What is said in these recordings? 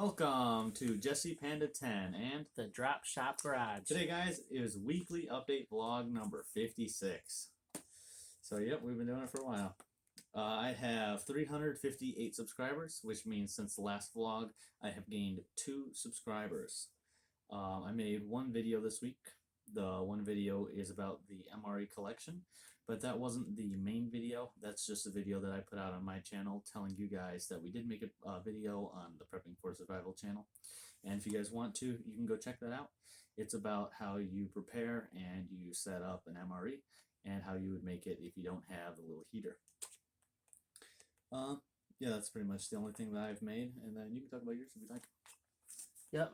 Welcome to Jesse Panda 10 and The Drop Shop Garage. today guys is weekly update vlog number 56. So yep, we've been doing it for a while. I have 358 subscribers, which means since the last vlog I have gained 2 subscribers. I made one video this week. The one video is about the MRE collection, but that wasn't the main video. That's just a video that I put out on my channel telling you guys that we did make a video on the Prepping for Survival channel. And if you guys want to, you can go check that out. It's about how you prepare and you set up an MRE and how you would make it if you don't have the little heater. Yeah, that's pretty much the only thing that I've made, and then you can talk about yours if you like. Yep.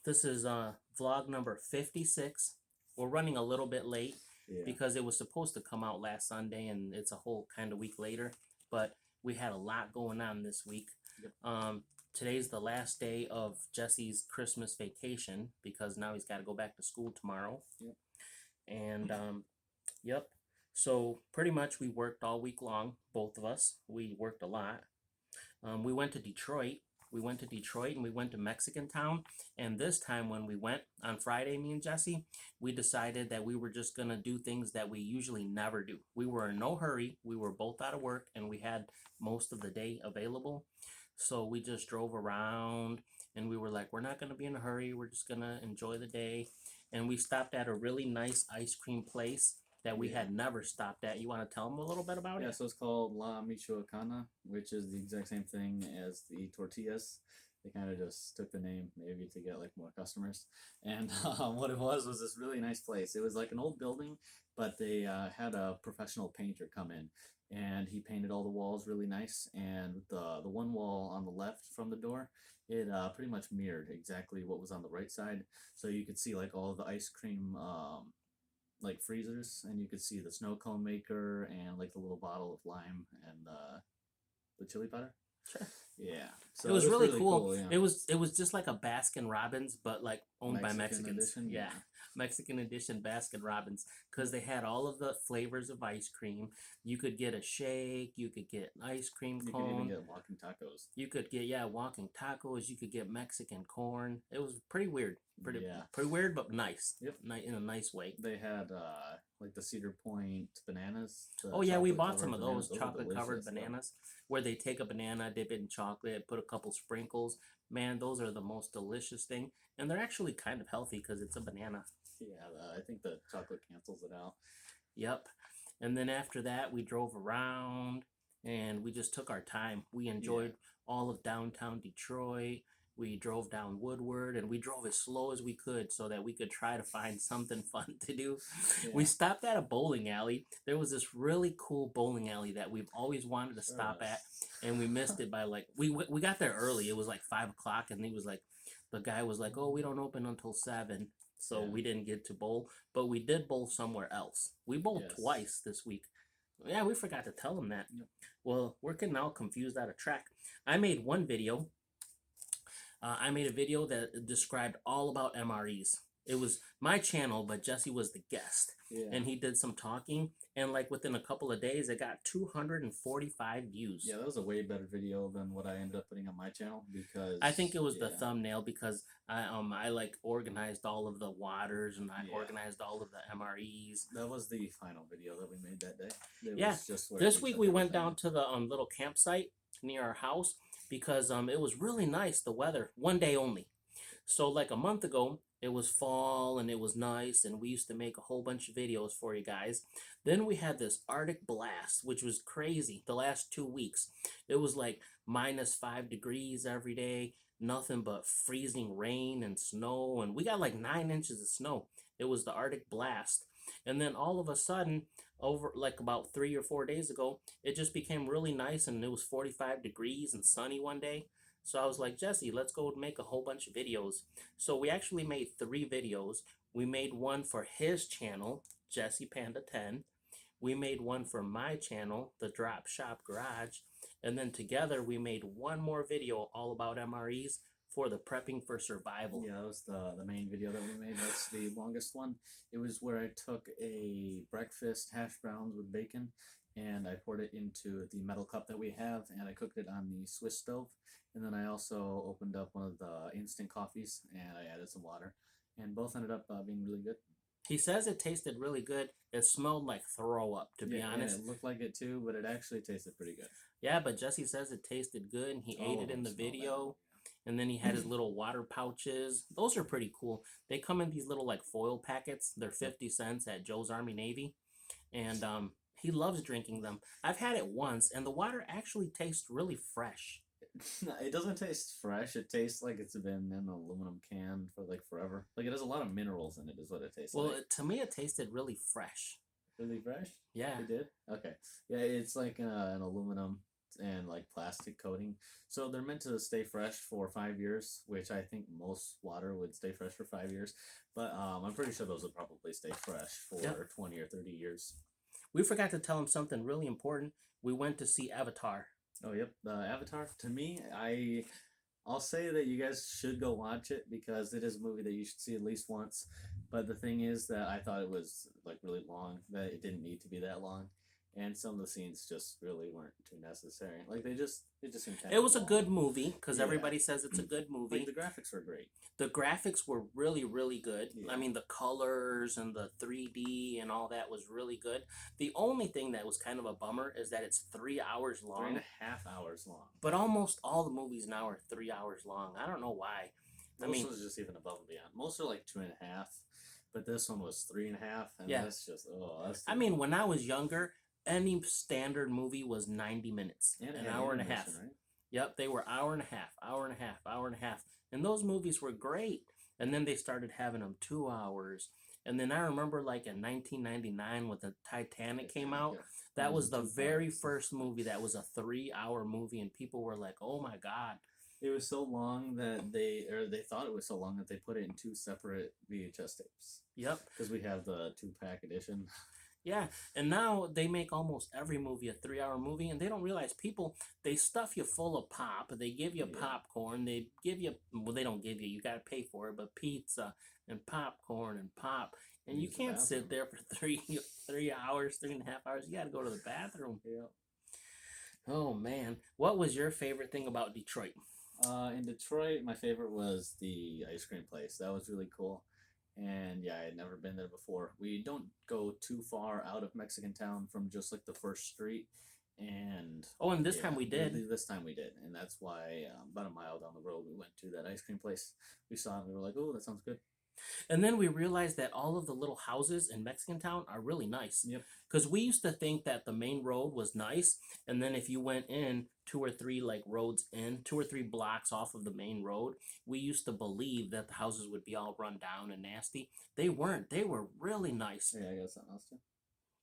This is vlog number 56. We're running a little bit late because it was supposed to come out last Sunday and it's a whole kind of week later. But we had a lot going on this week. Yep. Today's the last day of Jesse's Christmas vacation because now he's got to go back to school tomorrow. Yep. And, yep. So pretty much we worked all week long, both of us. We worked a lot. We went to Detroit. We went to Detroit and we went to Mexican Town. And this time when we went on Friday, me and Jesse, we decided that we were just going to do things that we usually never do. We were in no hurry. We were both out of work and we had most of the day available. So we just drove around and we were like, we're not going to be in a hurry. We're just going to enjoy the day. And we stopped at a really nice ice cream place that we had never stopped at. You want to tell them a little bit about it? Yeah, so it's called La Michoacana, which is the exact same thing as the tortillas. They kind of just took the name maybe to get like more customers. And what it was this really nice place. It was like an old building, but they had a professional painter come in and he painted all the walls really nice. And the one wall on the left from the door, it pretty much mirrored exactly what was on the right side. So you could see like all the ice cream like freezers, and you could see the snow cone maker and like the little bottle of lime and the chili powder. Sure. Yeah. So it was really cool. cool, yeah. It was just like a Baskin Robbins, but like owned by Mexicans. Edition, yeah. Mexican edition Baskin Robbins, because they had all of the flavors of ice cream. You could get a shake. You could get an ice cream cone. You could even get walking tacos. You could get walking tacos. You could get Mexican corn. It was pretty weird. Pretty weird, but nice. Yep. In a nice way. They had like the Cedar Point bananas. Oh yeah, we bought some of those chocolate covered bananas where they take a banana, dip it in chocolate, put a couple sprinkles. Man, those are the most delicious thing, and they're actually kind of healthy because it's a banana. Yeah, I think the chocolate cancels it out. Yep. And then after that, we drove around and we just took our time. We enjoyed all of downtown Detroit. We drove down Woodward and we drove as slow as we could so that we could try to find something fun to do. Yeah. We stopped at a bowling alley. There was this really cool bowling alley that we've always wanted to stop at, and we missed it by like, we got there early. It was like 5 o'clock, and the guy was like, oh, we don't open until 7. So we didn't get to bowl, but we did bowl somewhere else. We bowled twice this week. Yeah, we forgot to tell him that. Yep. Well, we're getting all confused out of track. I made one video. I made a video that described all about MREs. It was my channel, but Jesse was the guest. Yeah. And he did some talking, and like within a couple of days, it got 245 views. Yeah, that was a way better video than what I ended up putting on my channel because I think it was the thumbnail because I like organized all of the waters and I organized all of the MREs. That was the final video that we made that day. This week we went down to the little campsite near our house because it was really nice, the weather, one day only. So like a month ago, it was fall and it was nice and we used to make a whole bunch of videos for you guys. Then we had this Arctic blast, which was crazy the last 2 weeks. It was like -5 degrees every day, nothing but freezing rain and snow, and we got like 9 inches of snow. It was the Arctic blast. And then all of a sudden, over like about 3 or 4 days ago, it just became really nice and it was 45 degrees and sunny one day. So I was like, Jesse, let's go make a whole bunch of videos. So we actually made 3 videos. We made one for his channel, Jesse Panda 10. We made one for my channel, The Drop Shop Garage. And then together we made one more video all about MREs for the Prepping for Survival. Yeah, that was the main video that we made. That's the longest one. It was where I took a breakfast hash browns with bacon and I poured it into the metal cup that we have, and I cooked it on the Swiss stove. And then I also opened up one of the instant coffees, and I added some water, and both ended up being really good. He says it tasted really good. It smelled like throw up, to be Yeah, honest. and it looked like it too, but it actually tasted pretty good. Yeah, but Jesse says it tasted good, and he All ate of it in them the smell that. video. And then he had his little water pouches. Those are pretty cool. They come in these little like foil packets. They're 50 cents at Joe's Army Navy. And he loves drinking them. I've had it once, and the water actually tastes really fresh. It doesn't taste fresh. It tastes like it's been in an aluminum can for like forever. Like it has a lot of minerals in it, is what it tastes Well, like. to me, it tasted really fresh. Really fresh? Yeah. It did? Okay. Yeah, it's like an aluminum and like plastic coating. So they're meant to stay fresh for 5 years, which I think most water would stay fresh for 5 years. But I'm pretty sure those would probably stay fresh for Yep. 20 or 30 years. We forgot to tell him something really important. We went to see Avatar. Oh, yep. The Avatar. To me, I'll say that you guys should go watch it because it is a movie that you should see at least once. But the thing is that I thought it was like really long, that it didn't need to be that long. And some of the scenes just really weren't too necessary. Like it just seemed kind It of was a long. good movie because Yeah. everybody says it's a good movie. Like the graphics were great. The graphics were really, really good. Yeah. I mean, the colors and the 3D and all that was really good. The only thing that was kind of a bummer is that it's 3 hours Three long. and a half hours long. But almost all the movies now are 3 hours long. I don't know why. Most I mean, was just even above and beyond. Most are like 2.5, but this one was 3.5, and Yeah. that's just that's. I mean, when I was younger, any standard movie was 90 minutes, and it an had hour and a animation, half. right? Yep, they were hour and a half, hour and a half, hour and a half. And those movies were great. And then they started having them 2 hours. And then I remember like in 1999 when the Titanic came out, Yeah. that was the two very parts. first movie that was a 3 hour movie, and people were like, "Oh my god!" It was so long that they thought it was so long that they put it in 2 separate VHS tapes Yep, because we have the 2-pack edition. yeah. And now they make almost every movie a 3 hour movie, and they don't realize they stuff you full of pop. They give you Yeah. popcorn. They give you they don't give you. You got to pay for it, but pizza and popcorn and pop. And you Use the can't sit bathroom. there for 3 hours, 3.5 hours. You got to go to the bathroom. Yeah. Oh man, what was your favorite thing about Detroit? In Detroit, my favorite was the ice cream place. That was really cool. And yeah, I had never been there before. We don't go too far out of Mexican Town from just like the first street. And Oh, and this time we did. This time we did. And that's why about a mile down the road, we went to that ice cream place. We saw it and we were like, oh, that sounds good. And then we realized that all of the little houses in Mexican Town are really nice. Yep. Because we used to think that the main road was nice, and then if you went in 2 or 3 like roads in, 2 or 3 blocks off of the main road, we used to believe that the houses would be all run down and nasty. They weren't. They were really nice. Yeah, I got something else too.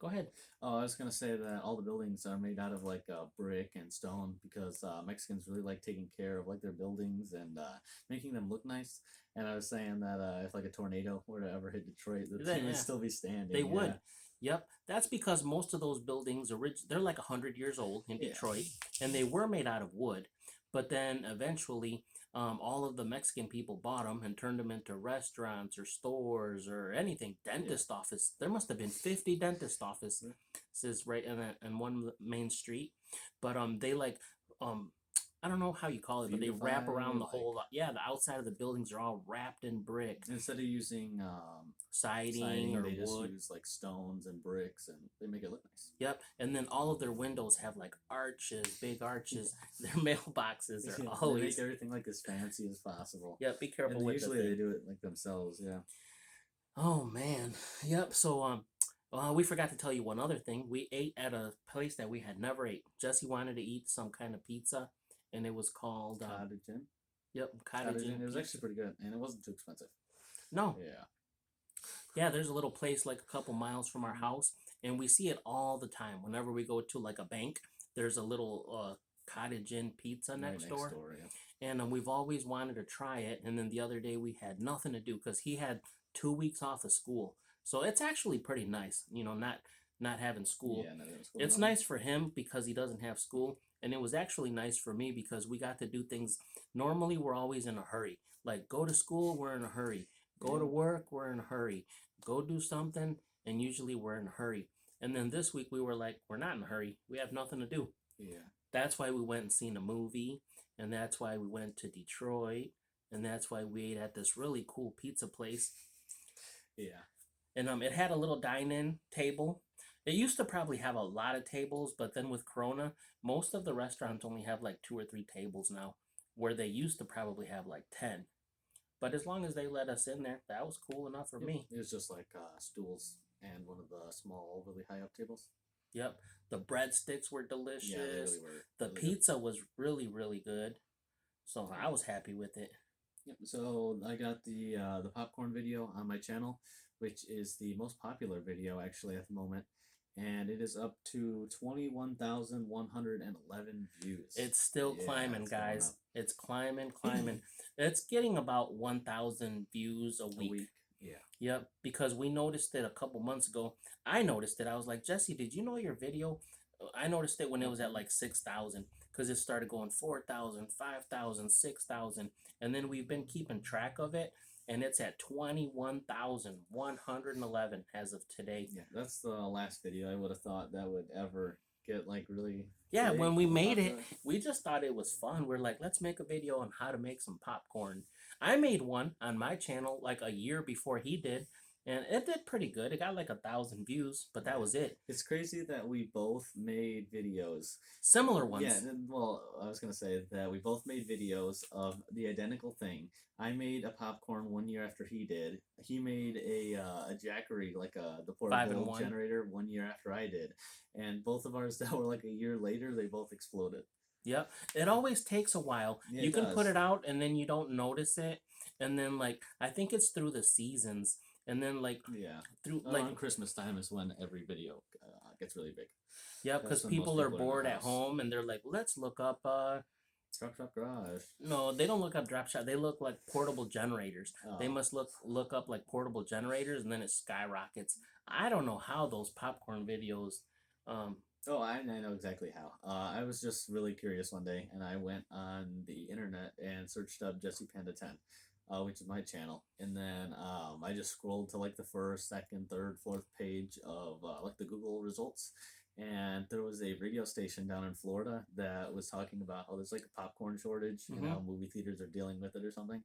Go ahead. Oh, I was gonna say that all the buildings are made out of like brick and stone because Mexicans really like taking care of like their buildings and making them look nice. And I was saying that if like a tornado were to ever hit Detroit, the Yeah, thing would yeah. still be standing. They yeah. would. Yep. That's because most of those buildings they're like 100 years old in Yeah. Detroit, and they were made out of wood. But then eventually, all of the Mexican people bought them and turned them into restaurants or stores or anything. Dentist office. There must have been 50 dentist offices right in one main street. But they like I don't know how you call it, but they wrap Beautify, around the like- whole. Yeah, the outside of the buildings are all wrapped in brick, Instead of using siding or they just wood. use like stones and bricks, and they make it look nice. Yep, and then all of their windows have like arches, big arches. Their mailboxes are They always. make everything like as fancy as possible. Yep, be careful And with usually the they thing. do it like themselves. Yeah. Oh man, yep. So we forgot to tell you one other thing. We ate at a place that we had never ate. Jesse wanted to eat some kind of pizza, and it was called Cottage Inn. yep, Cottage Cottage Inn Inn. It was Pizza. actually pretty good, and it wasn't too expensive. No, Yeah. yeah. There's a little place like a couple miles from our house, and we see it all the time. Whenever we go to like a bank, there's a little Cottage Inn Pizza Right next door. Yeah. And we've always wanted to try it. And then the other day we had nothing to do because he had 2 weeks off of school, so it's actually pretty nice. Not having school. Yeah, no, that was cool. It's nice for him because he doesn't have school, and it was actually nice for me because we got to do things. Normally, we're always in a hurry. Like go to school, we're in a hurry. Go to Yeah. work, we're in a hurry. Go do something, and usually we're in a hurry. And then this week we were like, we're not in a hurry. We have nothing to do. Yeah. That's why we went and seen a movie, and that's why we went to Detroit, and that's why we ate at this really cool pizza place. Yeah. And it had a little dine-in table. It used to probably have a lot of tables, but then with Corona, most of the restaurants only have like 2 or 3 tables now, where they used to probably have like 10. But as long as they let us in there, that was cool enough for Yep. me. It was just like stools and one of the small, really high up tables. Yep. The breadsticks were delicious. Yeah, they really were. The really good. pizza was really, really good. So I was happy with it. Yep. So I got the popcorn video on my channel, which is the most popular video actually at the moment, and it is up to 21,111 views. It's still Yeah, climbing, it's going guys. up. It's climbing, climbing. It's getting about 1,000 views a A week. week. Yeah. Yep, because we noticed it a couple months ago. I noticed it. I was like, Jesse, did you know your video? I noticed it when it was at like 6,000 because it started going 4,000, 5,000, 6,000. And then we've been keeping track of it, and it's at 21,111 as of today. Yeah, that's the last video I would have thought that would ever get like really. Yeah, big when we or made it, popular. we just thought it was fun. We're like, let's make a video on how to make some popcorn. I made one on my channel like a year before he did, and it did pretty good. It got like 1,000 views, but that was it. It's crazy that we both made videos. Similar ones. Yeah, well, I was gonna say that we both made videos of the identical thing. I made a popcorn 1 year after he did. He made a Jackery, like the portable 5-in-1. generator, 1 year after I did, and both of ours that were like a year later, they both exploded. Yep. It always takes a while. Yeah, You it can put does. it out and then you don't notice it. And then like I think it's through the seasons. And then like Yeah, through around Christmas time is when every video gets really big. yeah, That's because when most people are people are in the bored at house. home and they're like, let's look up Drop Shop Garage. no, they don't look up drop shot. They look like portable generators. They Oh. must look up like portable generators and then it skyrockets. I don't know how those popcorn videos Oh, I know exactly how. I was just really curious one day, and I went on the internet and searched up Jesse Panda 10, which is my channel, and then I just scrolled to like the first, second, third, fourth page of like the Google results, and there was a radio station down in Florida that was talking about how there's like a popcorn shortage, and how movie theaters are dealing with it or something,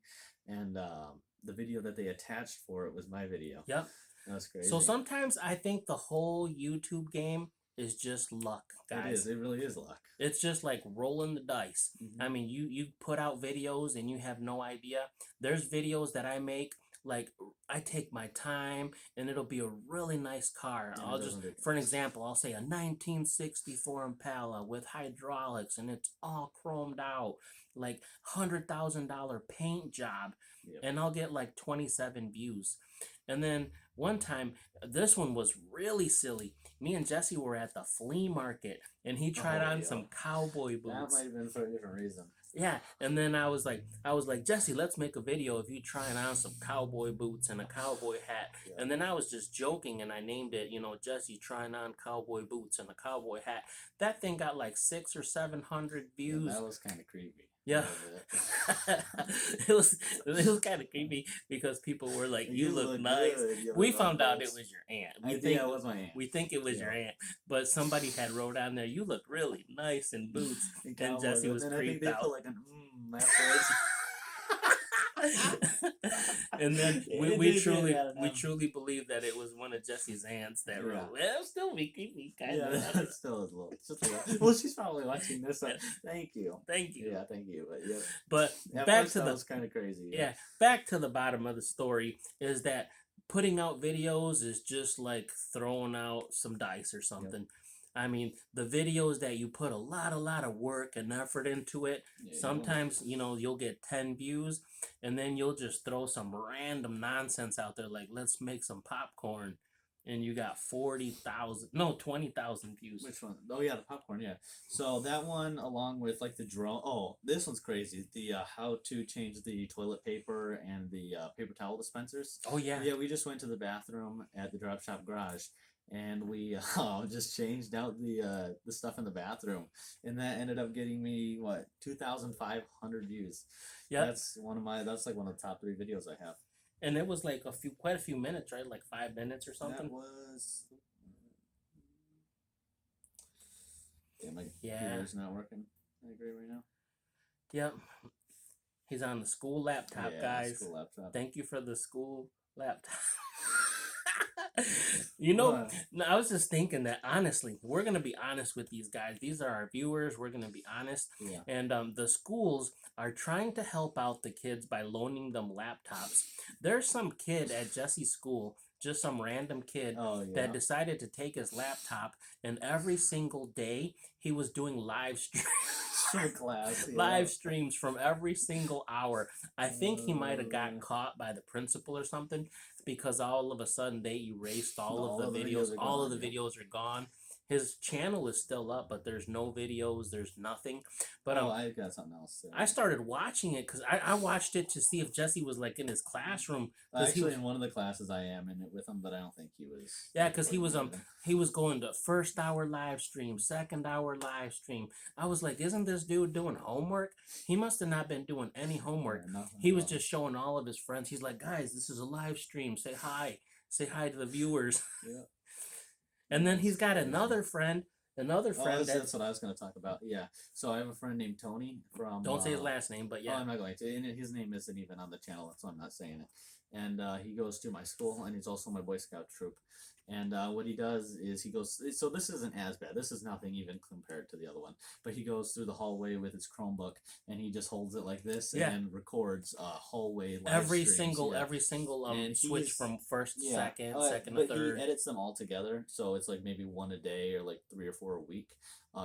and the video that they attached for it was my video. Yep. That's crazy. So sometimes I think the whole YouTube game is just luck, It guys. is. It really is luck. It's just like rolling the dice. Mhm. I mean, you put out videos and you have no idea. There's videos that I make like I take my time and it'll be a really nice car. And it I'll just doesn't get for an nice. example, I'll say a 1964 Impala with hydraulics and it's all chromed out, like $100,000 paint job, Yep. and I'll get like 27 views. And then one time, this one was really silly. Me and Jesse were at the flea market, and he tried on yeah. some cowboy That boots. might have been for a different reason. Yeah, and then I was like, Jesse, let's make a video of you trying on some cowboy boots and a cowboy hat. Yeah. And then I was just joking, and I named it, Jesse trying on cowboy boots and a cowboy hat. That thing got like 600 or 700 Yeah, views. that was kind of creepy. Yeah. A little bit. it was kind of creepy because people were like, "You look nice." good. You We look found out it nice. was your aunt. I think it was my aunt. We think it was your Yeah. aunt, but somebody had wrote on there, "You look really nice in boots," and Cowboy Jesse boots, was and I think creeped they out. put like an afterwards. And then They we did, truly I don't know. believe that it was one of Jesse's aunts that Yeah. wrote. Well, it'll still be creepy, kind Yeah, of. it still is a little. It's just a little. Well, she's probably watching this. So thank you. Thank you. Yeah, thank you. But yeah, But at back first to that the was kind of crazy. yeah, back to the bottom of the story is that putting out videos is just like throwing out some dice or something. I mean, the videos that you put a lot of work and effort into it, Yeah, sometimes, you'll get 10 views and then you'll just throw some random nonsense out there like, let's make some popcorn. And you got 20,000 views. Which one? Oh yeah, the popcorn. Yeah. So that one, along with like the drone. Oh, this one's crazy. The how to change the toilet paper and the paper towel dispensers. Oh, yeah. Yeah, we just went to the bathroom at the Drop Shop Garage, and we just changed out the stuff in the bathroom, and that ended up getting me what 2,500 views. Yeah. That's like one of the top 3 videos I have. And it was like quite a few minutes, right? Like 5 minutes or something. That was Yeah, my Yeah. computer's not working. I agree right now. Yep. He's on the school laptop, Yeah, guys. school laptop. Thank you for the school laptop. You know, What? no, I was just thinking that honestly, we're gonna be honest with these guys. These are our viewers. We're gonna be honest, Yeah. and the schools are trying to help out the kids by loaning them laptops. There's some kid at Jesse's school, just some random kid Oh yeah. that decided to take his laptop, and every single day he was doing live streams. For class. Yeah. Live streams from every single hour. I think he might have got Uh. caught by the principal or something because all of a sudden they erased all All of the of the videos. videos are All of gone, the yeah. videos are gone. His channel is still up, but there's no videos. There's nothing. But I got something else. I started watching it because I watched it to see if Jesse was like in his classroom. 'cause he Actually, was- in one of the classes, I am in it with him, but I don't think he was. Yeah, because he was recording anything. he was going to first hour live stream, second hour live stream. I was like, isn't this dude doing homework? He must have not been doing any homework. Yeah, nothing He was at all. just showing all of his friends. He's like, guys, this is a live stream. Say hi. Say hi to the viewers. Yeah. And then he's got Crazy. another friend Oh, that that's what I was going to talk about. Yeah. So I have a friend named Tony from. don't say his last name, but Oh, yeah. I'm not going to. And his name isn't even on the channel, so I'm not saying it. And he goes to my school, and he's also my Boy Scout troop. And what he does is he goes. So this isn't as bad. This is nothing even compared to the other one. But he goes through the hallway with his Chromebook, and he just holds it like this Yeah. and records hallway live every streams. single Yeah. every single And switch he's- from first to Yeah. second, second but to third. he edits them all together, so it's like maybe one a day or like 3 or 4 a week.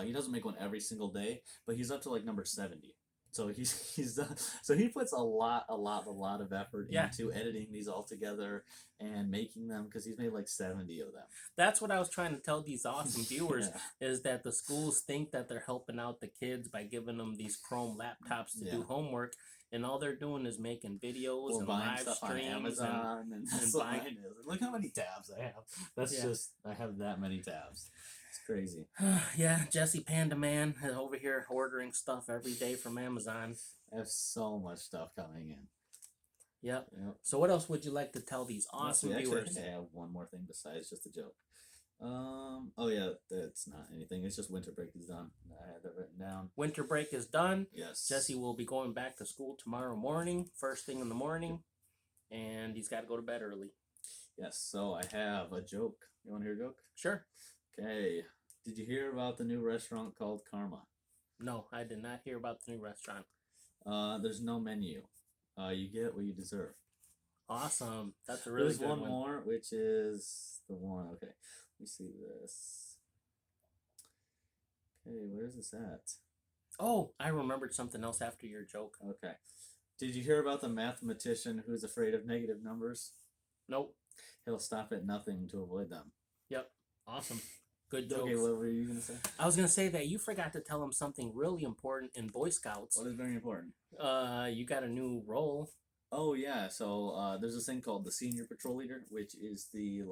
He doesn't make one every single day, but he's up to like number 70. So he's done. So he puts a lot of effort Yeah. into editing these all together and making them because he's made like 70 of them. That's what I was trying to tell these awesome viewers Yeah. is that the schools think that they're helping out the kids by giving them these Chrome laptops to do Yeah. homework, and all they're doing is making videos Or and buying live stuff on streams. Amazon and that's what buying- mine is. Look how many tabs I have. That's Yeah. just I have that many tabs. It's crazy. Yeah, Jesse Panda Man is over here ordering stuff every day from Amazon. I have so much stuff coming in. Yep. Yep. So what else would you like to tell these awesome Actually, I viewers? think I have one more thing besides just a joke. Oh yeah, that's not anything. It's just winter break is done. I had that written down. Winter break is done. Yes. Jesse will be going back to school tomorrow morning, first thing in the morning, and he's got to go to bed early. Yes. So I have a joke. You want to hear a joke? Sure. Okay. Did you hear about the new restaurant called Karma? No, I did not hear about the new restaurant. There's no menu. You get what you deserve. Awesome. That's a really There's good one one. more, which is the one. Okay. Let me see this. Okay, where's this at? Oh, I remembered something else after your joke. Okay. Did you hear about the mathematician who's afraid of negative numbers? Nope. He'll stop at nothing to avoid them. Yep. Awesome. Good jokes. Okay, what were you gonna say? I was gonna say that you forgot to tell him something really important in Boy Scouts. What is very important? You got a new role. Oh yeah, so there's this thing called the senior patrol leader, which is the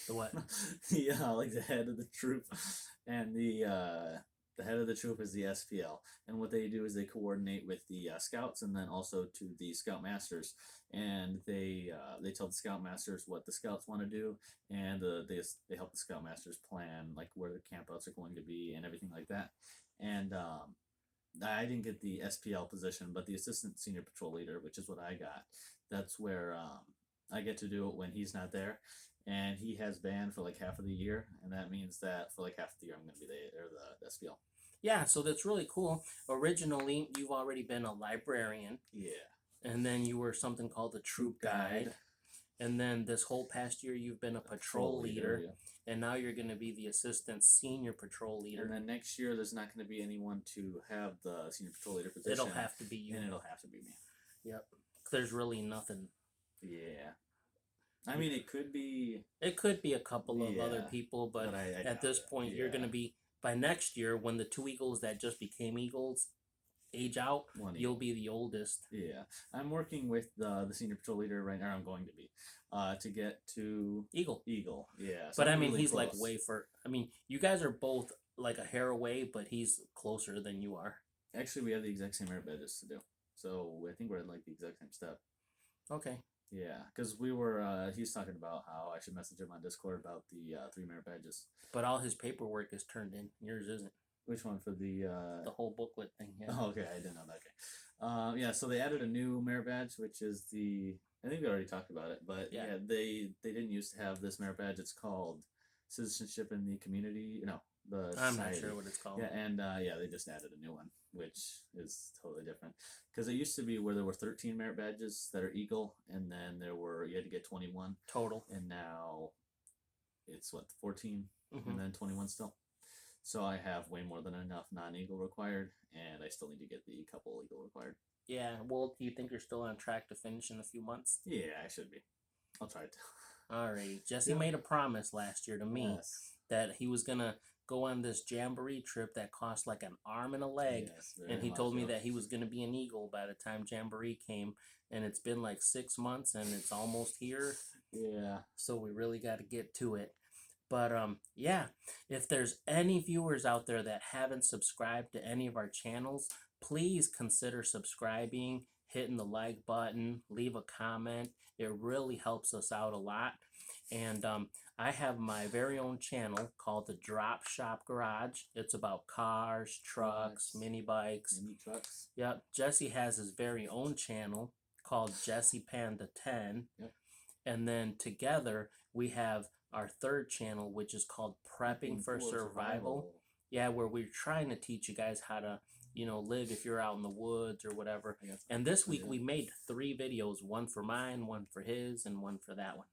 The what? yeah, like the head of the troop, and the head of the troop is the SPL, and what they do is they coordinate with the scouts and then also to the scoutmasters, and they tell the scoutmasters what the scouts want to do, and they help the scoutmasters plan like where the campouts are going to be and everything like that, and I didn't get the SPL position, but the assistant senior patrol leader, which is what I got, that's where I get to do it when he's not there. And he has band for like half of the year, and that means that for like half of the year I'm going to be the SPL. Yeah, so that's really cool. Originally, you've already been a librarian, Yeah. and then you were something called a troop guide, and then this whole past year you've been a patrol leader, yeah. and now you're going to be the assistant senior patrol leader. And then next year there's not going to be anyone to have the senior patrol leader position. It'll have to be you. And it'll have to be me. Yep. There's really nothing. Yeah. I mean, it could be. It could be a couple of other Yeah, people, but I at doubt this it. point, you're going to Yeah. be, by next year, when the two Eagles that just became Eagles age out, One you'll Eagle. be the oldest. Yeah, I'm working with the senior patrol leader right now. I'm going to be, to get to Eagle. Eagle. Yeah, so But I I'm mean, really he's like close. way for. I mean, you guys are both like a hair away, but he's closer than you are. Actually, we have the exact same merit badges to do, so I think we're at like the exact same step. Okay. Yeah, because we were. He's talking about how I should message him on Discord about the 3 merit badges. But all his paperwork is turned in. Yours isn't. Which one for the? The whole booklet thing. Yeah. Oh, okay, I didn't know that. Okay. Yeah, so they added a new merit badge, which is the. I think we already talked about it, but Yeah. they didn't used to have this merit badge. It's called citizenship in the community. No, the I'm not society. sure what it's called. Yeah, and they just added a new one, which is totally different. Because it used to be where there were 13 merit badges that are Eagle, and then you had to get 21, Total. and now it's 14, Mhm. and then 21 still. So I have way more than enough non-Eagle required, and I still need to get the couple Eagle required. Yeah. Well, do you think you're still on track to finish in a few months? Yeah, I should be. I'll try to. Alrighty. Jesse Yeah. made a promise last year to me Yes. that he was gonna go on this jamboree trip that cost like an arm and a leg. Yes, very And he much told me so. that he was going to be an Eagle by the time Jamboree came. And it's been like 6 months and it's almost here. Yeah. So we really got to get to it. But yeah, if there's any viewers out there that haven't subscribed to any of our channels, please consider subscribing, hitting the like button, leave a comment. It really helps us out a lot. And I have my very own channel called the Drop Shop Garage. It's about cars, trucks, mini bikes. Mini trucks. Yep. Jesse has his very own channel called Jesse Panda 10. Yep. And then together we have our third channel, which is called Prepping for Survival. Yeah, where we're trying to teach you guys how to, live if you're out in the woods or whatever. And this week we made 3 videos, one for mine, one for his, and one for that one.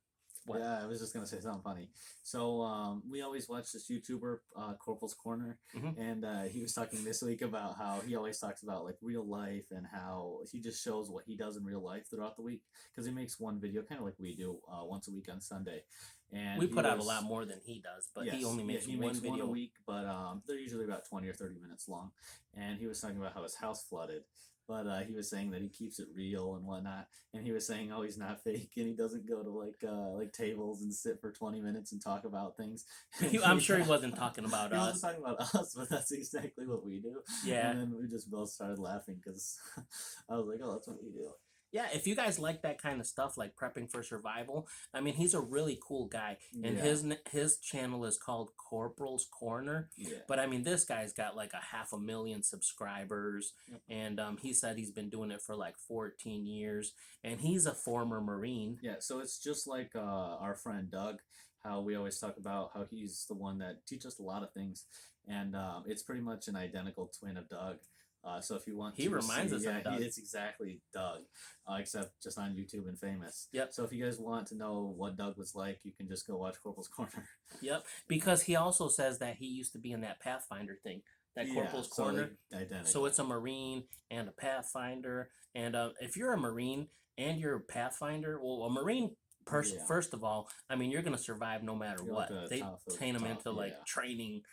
What? Yeah, I was just gonna say something funny. So we always watch this YouTuber, Corporal's Corner, Mhm. and he was talking this week about how he always talks about like real life and how he just shows what he does in real life throughout the week because he makes one video kind of like we do once a week on Sunday. And We he put out a was- lot more than he does, but he Yes, only makes he one makes video a week, but they're usually about 20 or 30 minutes long. And he was talking about how his house flooded, but he was saying that he keeps it real and whatnot. And he was saying, oh, he's not fake, and he doesn't go to like tables and sit for 20 minutes and talk about things. I'm sure he wasn't talking about He us. wasn't talking about us, but that's exactly what we do. Yeah. And then we just both started laughing because I was like, oh, that's what we do. Yeah, if you guys like that kind of stuff, like prepping for survival, I mean, he's a really cool guy, and Yeah. his channel is called Corporal's Corner. Yeah. But I mean, this guy's got like 500,000 subscribers, Yep. and he said he's been doing it for like 14 years, and he's a former Marine. Yeah, so it's just like our friend Doug, how we always talk about how he's the one that teaches us a lot of things, and it's pretty much an identical twin of Doug. So if you want, He to reminds see, us of yeah, Doug. it's exactly Doug, except just on YouTube and famous. Yep. So if you guys want to know what Doug was like, you can just go watch Corporal's Corner. Yep, because he also says that he used to be in that Pathfinder thing, that Corporal's so Corner. identical. So it's a Marine and a Pathfinder. And if you're a Marine and you're a Pathfinder, well, a Marine person, Yeah. first of all, I mean, you're going to survive no matter You're what. like a They top of train them top, into like yeah. training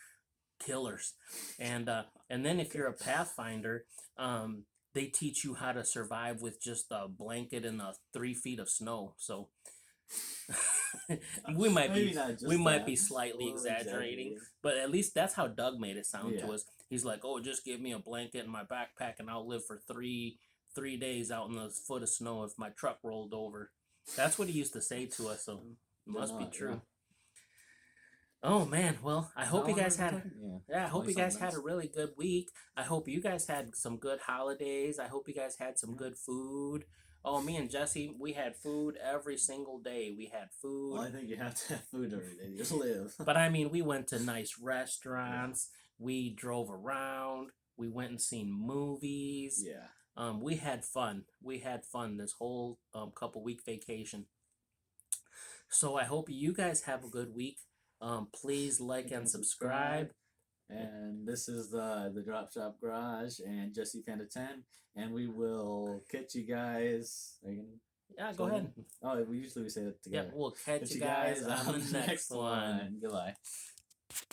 killers. And then if you're a Pathfinder, they teach you how to survive with just a blanket and 3 feet of snow. So we might Maybe be not just we might that. be slightly A little exaggerating, but at least that's how Doug made it sound to Yeah. us. He's like, "Oh, just give me a blanket and my backpack, and I'll live for three days out in the foot of snow if my truck rolled over." That's what he used to say to us. So it must be not, true. yeah. Oh man, well, I hope you guys had. Yeah. Yeah, I hope you 20-something guys had a minutes. really good week. I hope you guys had some good holidays. I hope you guys had some good food. Oh, me and Jesse, we had food every single day. We had food. Well, I think you have to have food every day to live. But I mean, we went to nice restaurants. We drove around. We went and seen movies. Yeah. We had fun. We had fun this whole couple week vacation. So I hope you guys have a good week. Please like and subscribe. And this is the Drop Shop Garage and Jesse Panda 10, and we will catch you guys. Are you gonna? Yeah, go ahead. Oh, we usually say it Yeah, together. we'll catch you guys on the next one. Goodbye.